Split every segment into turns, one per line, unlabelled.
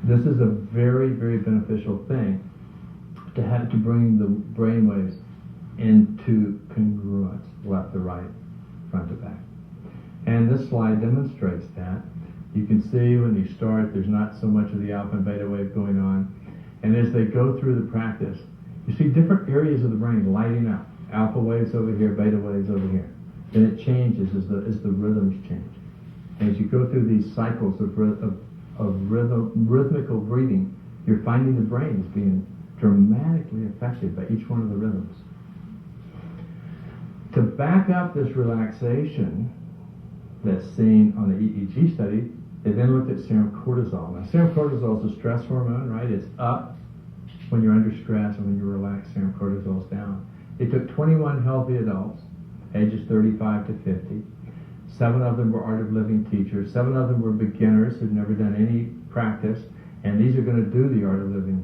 This is a very, very beneficial thing to have to bring the brain waves into congruence, left to right, front to back. And this slide demonstrates that. You can see when you start, there's not so much of the alpha and beta wave going on. And as they go through the practice, you see different areas of the brain lighting up. Alpha waves over here, beta waves over here. Then it changes as the rhythms change. And as you go through these cycles of rhythmical breathing, you're finding the brain is being dramatically affected by each one of the rhythms. To back up this relaxation that's seen on the EEG study, they then looked at serum cortisol. Now, serum cortisol is a stress hormone, right? It's up when you're under stress, and when you relax, serum cortisol is down. They took 21 healthy adults, ages 35 to 50. 7 of them were Art of Living teachers. 7 of them were beginners who'd never done any practice, and these are going to do the Art of Living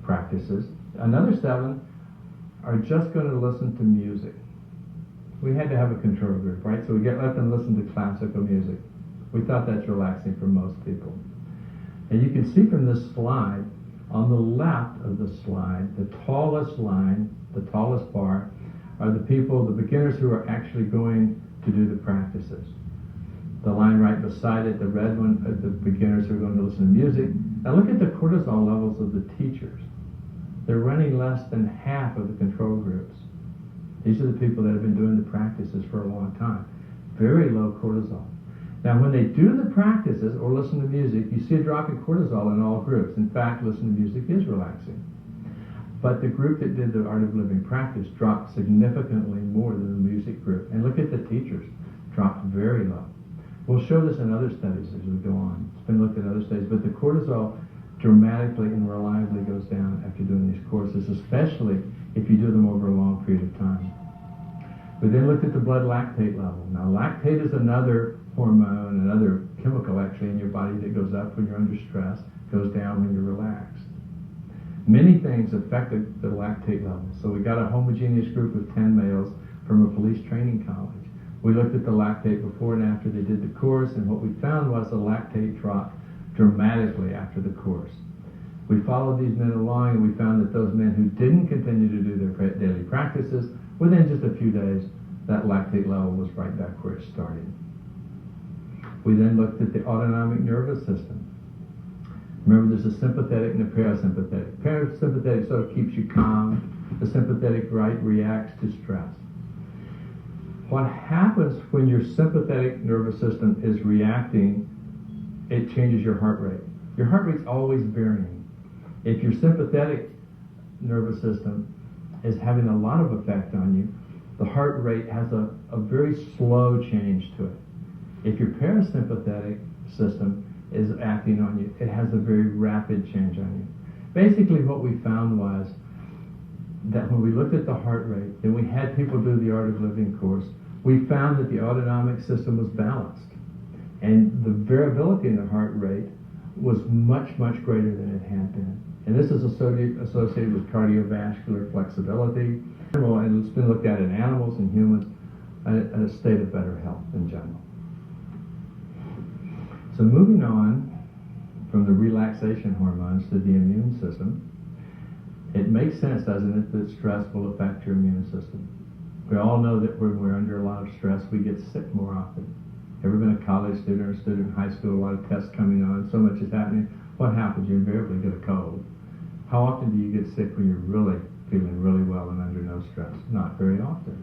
practices. Another 7 are just going to listen to music. We had to have a control group, right? So we let them listen to classical music. We thought that's relaxing for most people. And you can see from this slide, on the left of the slide, the tallest line, the tallest bar, are the people, the beginners who are actually going to do the practices. The line right beside it, the red one, are the beginners who are going to listen to music. Now look at the cortisol levels of the teachers. They're running less than half of the control groups. These are the people that have been doing the practices for a long time. Very low cortisol. Now when they do the practices or listen to music, you see a drop in cortisol in all groups. In fact, listening to music is relaxing. But the group that did the Art of Living practice dropped significantly more than the music group. And look at the teachers, dropped very low. We'll show this in other studies as we go on. It's been looked at in other studies, but the cortisol dramatically and reliably goes down after doing these courses, especially if you do them over a long period of time. We then looked at the blood lactate level. Now lactate is another hormone, another chemical actually in your body that goes up when you're under stress, goes down when you're relaxed. Many things affected the lactate level. So we got a homogeneous group of 10 males from a police training college. We looked at the lactate before and after they did the course, and what we found was the lactate dropped dramatically after the course. We followed these men along, and we found that those men who didn't continue to do their daily practices, within just a few days, that lactate level was right back where it started. We then looked at the autonomic nervous system. Remember, there's a sympathetic and a parasympathetic. Parasympathetic sort of keeps you calm. The sympathetic right reacts to stress. What happens when your sympathetic nervous system is reacting, it changes your heart rate. Your heart rate's always varying. If your sympathetic nervous system is having a lot of effect on you, the heart rate has a very slow change to it. If your parasympathetic system is acting on you, it has a very rapid change on you. Basically what we found was that when we looked at the heart rate, and we had people do the Art of Living course, we found that the autonomic system was balanced. And the variability in the heart rate was much, much greater than it had been. And this is associated with cardiovascular flexibility, and it's been looked at in animals and humans, a state of better health in general. So moving on from the relaxation hormones to the immune system, it makes sense, doesn't it, that stress will affect your immune system. We all know that when we're under a lot of stress, we get sick more often. Ever been a college student or a student in high school, a lot of tests coming on, so much is happening, what happens? You invariably get a cold. How often do you get sick when you're really feeling really well and under no stress? Not very often.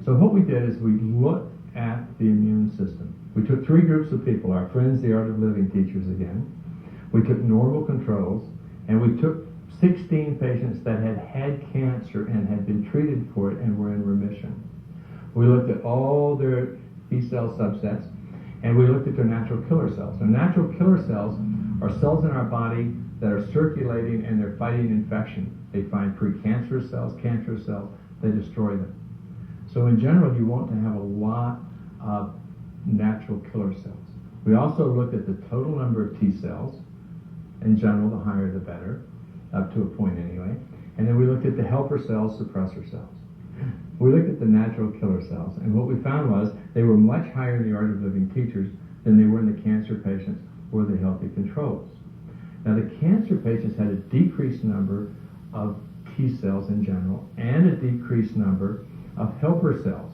So what we did is we looked at the immune system. We took 3 groups of people, our friends, the Art of Living teachers again. We took normal controls, and we took 16 patients that had had cancer and had been treated for it and were in remission. We looked at all their B-cell subsets, and we looked at their natural killer cells. Now, natural killer cells are cells in our body that are circulating and they're fighting infection. They find precancerous cells, cancerous cells, they destroy them. So in general, you want to have a lot of natural killer cells. We also looked at the total number of T cells. In general, the higher the better, up to a point anyway. And then we looked at the helper cells, suppressor cells. We looked at the natural killer cells, and what we found was they were much higher in the Art of Living teachers than they were in the cancer patients or the healthy controls. Now, the cancer patients had a decreased number of T cells in general and a decreased number of helper cells.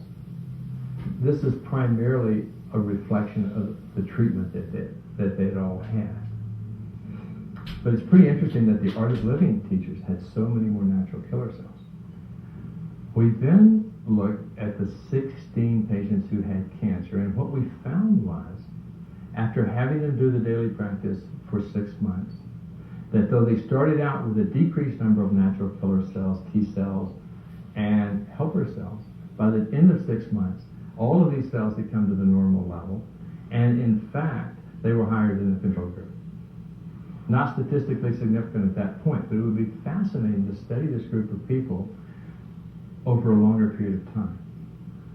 This is primarily a reflection of the treatment that they'd all had. But it's pretty interesting that the Art of Living teachers had so many more natural killer cells. We then looked at the 16 patients who had cancer, and what we found was, after having them do the daily practice for 6 months, that though they started out with a decreased number of natural killer cells, T cells, and helper cells, by the end of 6 months, all of these cells had come to the normal level, and in fact, they were higher than the control group. Not statistically significant at that point, but it would be fascinating to study this group of people over a longer period of time.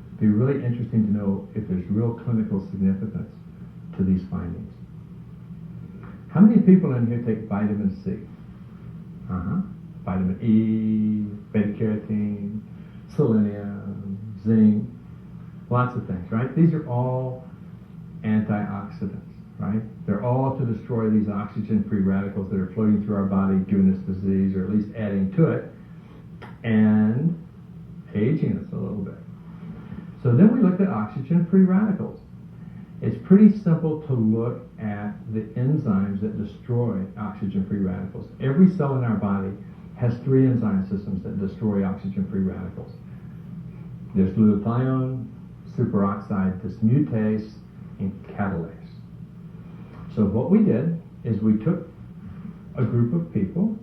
It'd be really interesting to know if there's real clinical significance to these findings. How many people in here take vitamin C? Vitamin E, beta-carotene, selenium, zinc, lots of things, right? These are all antioxidants, right? They're all to destroy these oxygen-free radicals that are floating through our body, giving us disease, or at least adding to it, and aging us a little bit. So then we looked at oxygen-free radicals. It's pretty simple to look at the enzymes that destroy oxygen-free radicals. Every cell in our body has 3 enzyme systems that destroy oxygen-free radicals. There's glutathione, superoxide dismutase, and catalase. So what we did is we took a group of people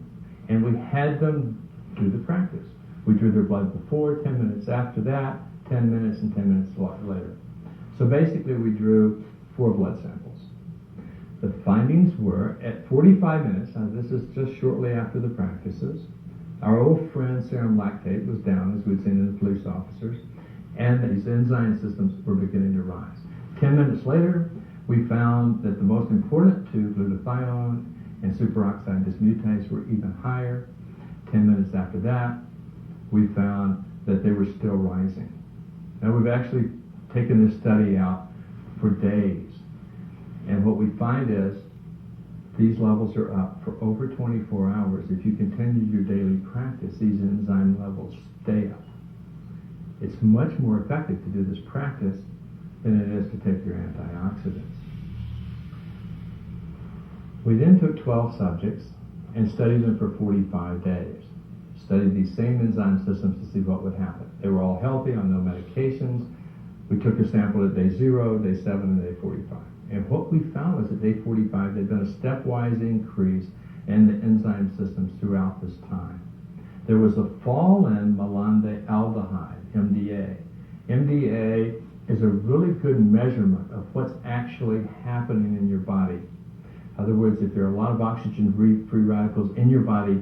and we had them do the practice. We drew their blood before, 10 minutes after that, 10 minutes, and 10 minutes later. So basically we drew 4 blood samples. The findings were at 45 minutes, now this is just shortly after the practices, our old friend serum lactate was down, as we'd seen in the police officers, and these enzyme systems were beginning to rise. 10 minutes later, we found that the most important 2, glutathione and superoxide dismutase, were even higher. 10 minutes after that, we found that they were still rising. Now we've actually taken this study out for days, and what we find is these levels are up for over 24 hours. If you continue your daily practice, these enzyme levels stay up. It's much more effective to do this practice than it is to take your antioxidants. We then took 12 subjects and studied them for 45 days. Studied these same enzyme systems to see what would happen. They were all healthy, on no medications. We took a sample at day 0, day 7, and day 45. And what we found was at day 45, there'd been a stepwise increase in the enzyme systems throughout this time. There was a fall in malondialdehyde, MDA. MDA is a really good measurement of what's actually happening in your body. In other words, if there are a lot of oxygen-free radicals in your body,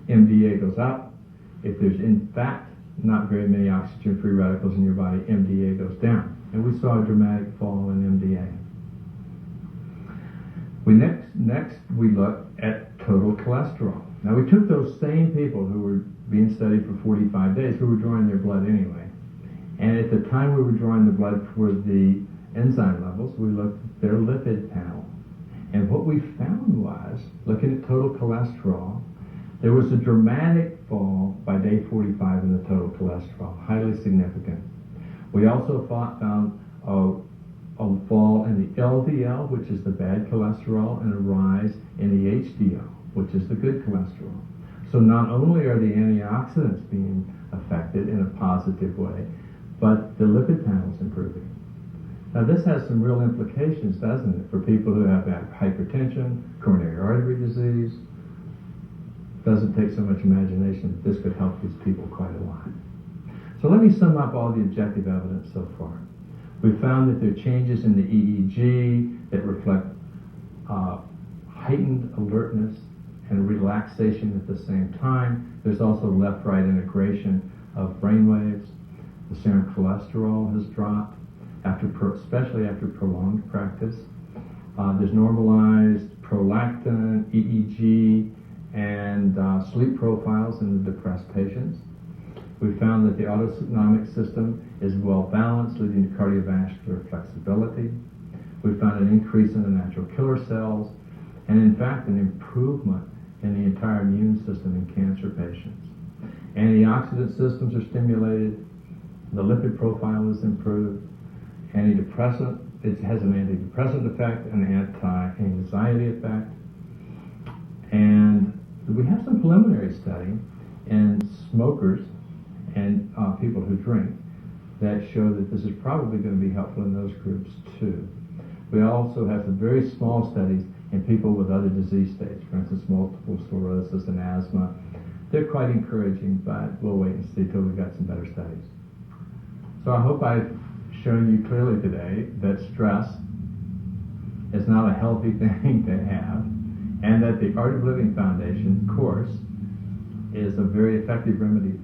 MDA goes up. If there's in fact not very many oxygen-free radicals in your body, MDA goes down. And we saw a dramatic fall in MDA. Next we looked at total cholesterol. Now we took those same people who were being studied for 45 days, who were drawing their blood anyway. And at the time we were drawing the blood for the enzyme levels, we looked at their lipid panel. And what we found was, looking at total cholesterol, there was a dramatic fall by day 45 in the total cholesterol, highly significant. We also found a fall in the LDL, which is the bad cholesterol, and a rise in the HDL, which is the good cholesterol. So not only are the antioxidants being affected in a positive way, but the lipid panel is improving. Now this has some real implications, doesn't it, for people who have hypertension, coronary artery disease. Doesn't take so much imagination. This could help these people quite a lot. So let me sum up all the objective evidence so far. We found that there are changes in the EEG that reflect heightened alertness and relaxation at the same time. There's also left-right integration of brain waves. The serum cholesterol has dropped, especially after prolonged practice. There's normalized prolactin, EEG, and sleep profiles in the depressed patients. We found that the autonomic system is well balanced, leading to cardiovascular flexibility. We found an increase in the natural killer cells, and in fact an improvement in the entire immune system in cancer patients. Antioxidant systems are stimulated, the lipid profile is improved, antidepressant, it has an antidepressant effect, an anti-anxiety effect, and we have some preliminary study in smokers and people who drink that show that this is probably going to be helpful in those groups too. We also have some very small studies in people with other disease states, for instance, multiple sclerosis and asthma. They're quite encouraging, but we'll wait and see till we've got some better studies. So I hope I've shown you clearly today that stress is not a healthy thing to have, and that the Art of Living Foundation course is a very effective remedy